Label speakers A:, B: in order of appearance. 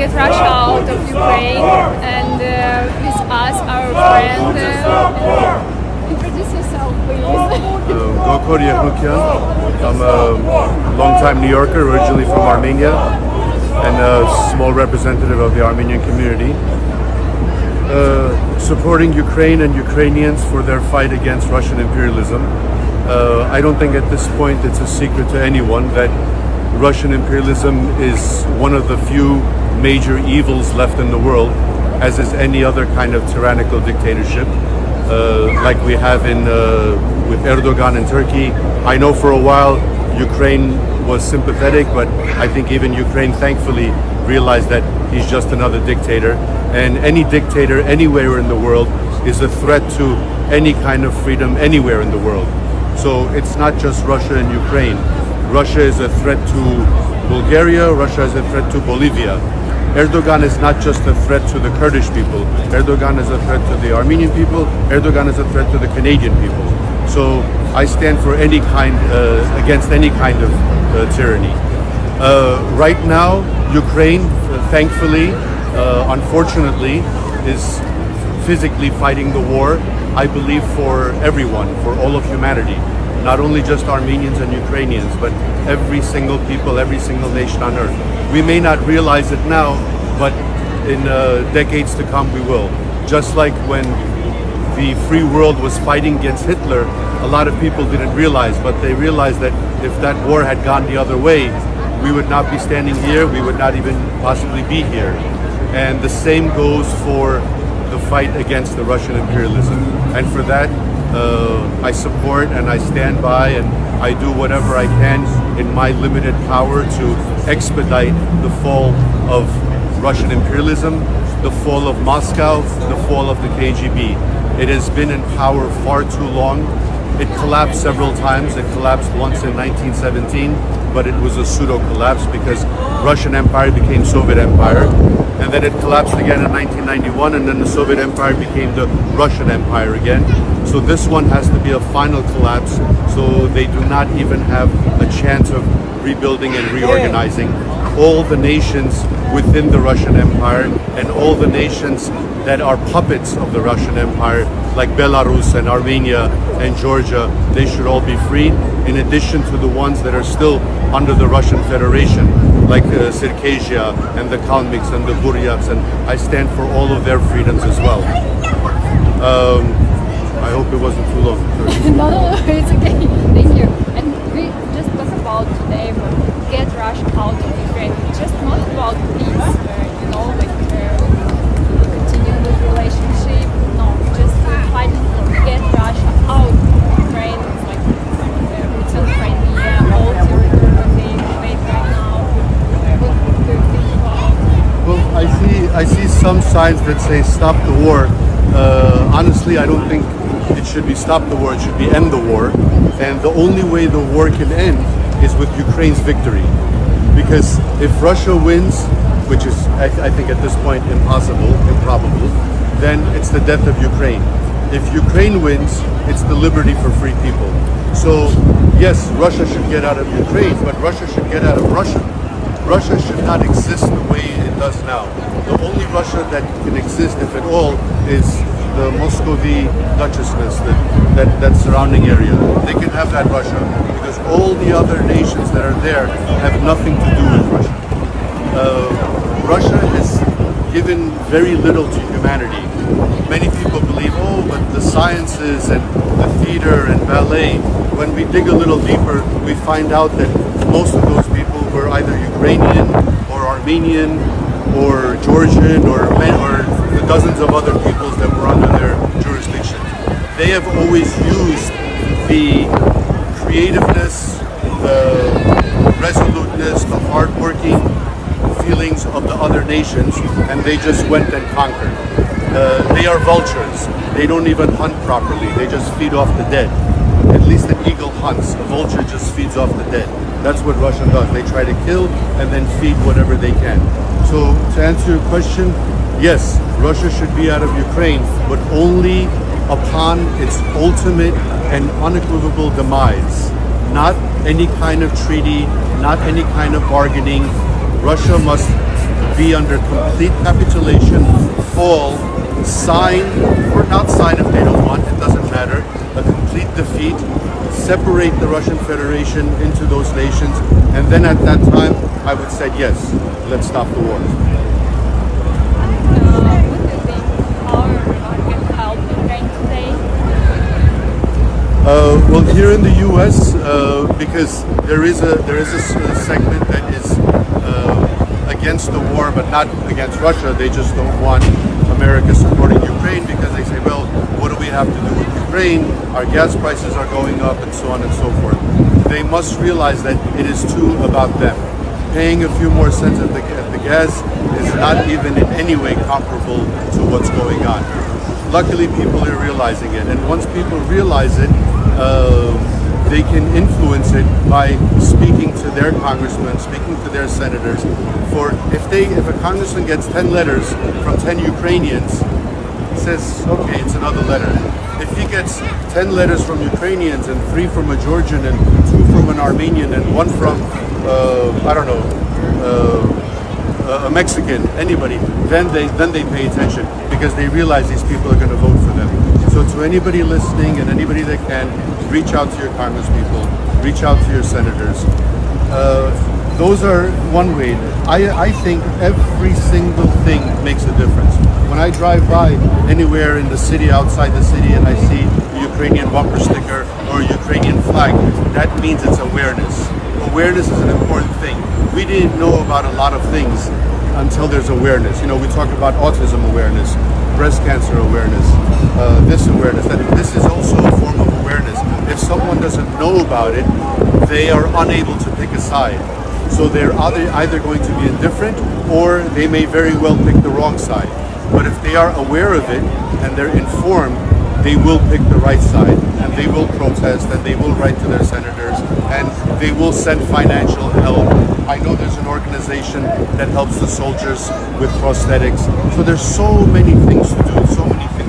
A: get Russia out of Ukraine, and with us, our friend. Introduce yourself, please.
B: Gokor Yehnukian. I'm a long-time New Yorker, originally from Armenia, and a small representative of the Armenian community. Supporting Ukraine and Ukrainians for their fight against Russian imperialism. I don't think at this point it's a secret to anyone that Russian imperialism is one of the few major evils left in the world, as is any other kind of tyrannical dictatorship, like we have with Erdogan in Turkey. I know for a while Ukraine was sympathetic, but I think even Ukraine thankfully realized that he's just another dictator. And any dictator anywhere in the world is a threat to any kind of freedom anywhere in the world. So it's not just Russia and Ukraine. Russia is a threat to Bulgaria, Russia is a threat to Bolivia. Erdogan is not just a threat to the Kurdish people. Erdogan is a threat to the Armenian people. Erdogan is a threat to the Canadian people. So I stand for any kind, against any kind of tyranny. Right now, Ukraine, thankfully, unfortunately, is physically fighting the war, I believe, for everyone, for all of humanity. Not only just Armenians and Ukrainians, but every single people, every single nation on earth. We may not realize it now, but in decades to come we will. Just like when the free world was fighting against Hitler, a lot of people didn't realize, but they realized that if that war had gone the other way, we would not be standing here, we would not even possibly be here. And the same goes for the fight against the Russian imperialism. And for that, I support and I stand by and I do whatever I can in my limited power to expedite the fall of Russian imperialism, the fall of Moscow, the fall of the KGB. It has been in power far too long. It collapsed several times. It collapsed once in 1917, but it was a pseudo-collapse because Russian Empire became Soviet Empire. And then it collapsed again in 1991, and then the Soviet Empire became the Russian Empire again. So this one has to be a final collapse, so they do not even have a chance of rebuilding and reorganizing. All the nations within the Russian Empire and all the nations that are puppets of the Russian Empire, like Belarus and Armenia and Georgia, they should all be freed, in addition to the ones that are still under the Russian Federation, like Circassia and the Kalmyks and the Buryats, and I stand for all of their freedoms as well. I hope it wasn't too long.
A: No, it's okay. Thank you. And we just talk about today, get Russia out of Ukraine. It's just not about peace, like continue the relationship. No, just fighting for get Russia out of Ukraine. It's like return Crimea, all territory that they invade right now. What do you think about?
B: Well, I see some signs that say stop the war. Honestly, I don't think it should be stop the war, it should be end the war. And the only way the war can end is with Ukraine's victory. Because if Russia wins, which is, I think at this point improbable, then it's the death of Ukraine. If Ukraine wins, it's the liberty for free people. So yes, Russia should get out of Ukraine, but Russia should get out of Russia. Russia should not exist the way it does now. The only Russia that can exist, if at all, is the Muscovy Duchessness, that surrounding area. They can have that Russia, because all the other nations that are there have nothing to do with Russia. Russia has given very little to humanity. Many people believe, oh, but the sciences and the theater and ballet. When we dig a little deeper, we find out that most of those people were either Ukrainian or Armenian or Georgian or the dozens of other peoples that were under their jurisdiction. They have always used the creativeness, the resoluteness, the hardworking feelings of the other nations, and they just went and conquered. They are vultures. They don't even hunt properly. They just feed off the dead. At least an eagle hunts. A vulture just feeds off the dead. That's what Russia does. They try to kill and then feed whatever they can. So to answer your question, yes, Russia should be out of Ukraine, but only upon its ultimate and unequivocal demise. Not any kind of treaty, not any kind of bargaining. Russia must be under complete capitulation, fall, sign, or not sign if they don't want, it doesn't matter, a complete defeat, separate the Russian Federation into those nations, and then at that time I would say yes, let's stop the war.
A: What do you think our can help Ukraine today?
B: Well, here in the U.S., because there is a segment that is against the war, but not against Russia. They just don't want America supporting Ukraine because they say, well, what do we have to do with Ukraine? Our gas prices are going up, and so on and so forth. They must realize that it is too about them. Paying a few more cents at the gas is not even in any way comparable to what's going on. Luckily, people are realizing it, and once people realize it, they can influence it by speaking to their congressmen, speaking to their senators. For if a congressman gets 10 letters from 10 Ukrainians, he says, okay, it's another letter. If he gets 10 letters from Ukrainians and 3 from a Georgian and 2 from an Armenian and 1 from I don't know, a Mexican, anybody, then they pay attention because they realize these people are going to vote for them. So to anybody listening and anybody that can, reach out to your congresspeople, reach out to your senators. Those are one way. I think every single thing makes a difference. When I drive by anywhere in the city, outside the city, and I see a Ukrainian bumper sticker or a Ukrainian flag, that means it's awareness. Awareness is an important thing. We didn't know about a lot of things until there's awareness. You know, we talk about autism awareness, breast cancer awareness, this awareness, that this is also a form of awareness. If someone doesn't know about it, they are unable to pick a side. So they're either going to be indifferent or they may very well pick the wrong side. But if they are aware of it and they're informed, they will pick the right side and they will protest and they will write to their senators and they will send financial help. I know there's an organization that helps the soldiers with prosthetics. So there's so many things to do, so many things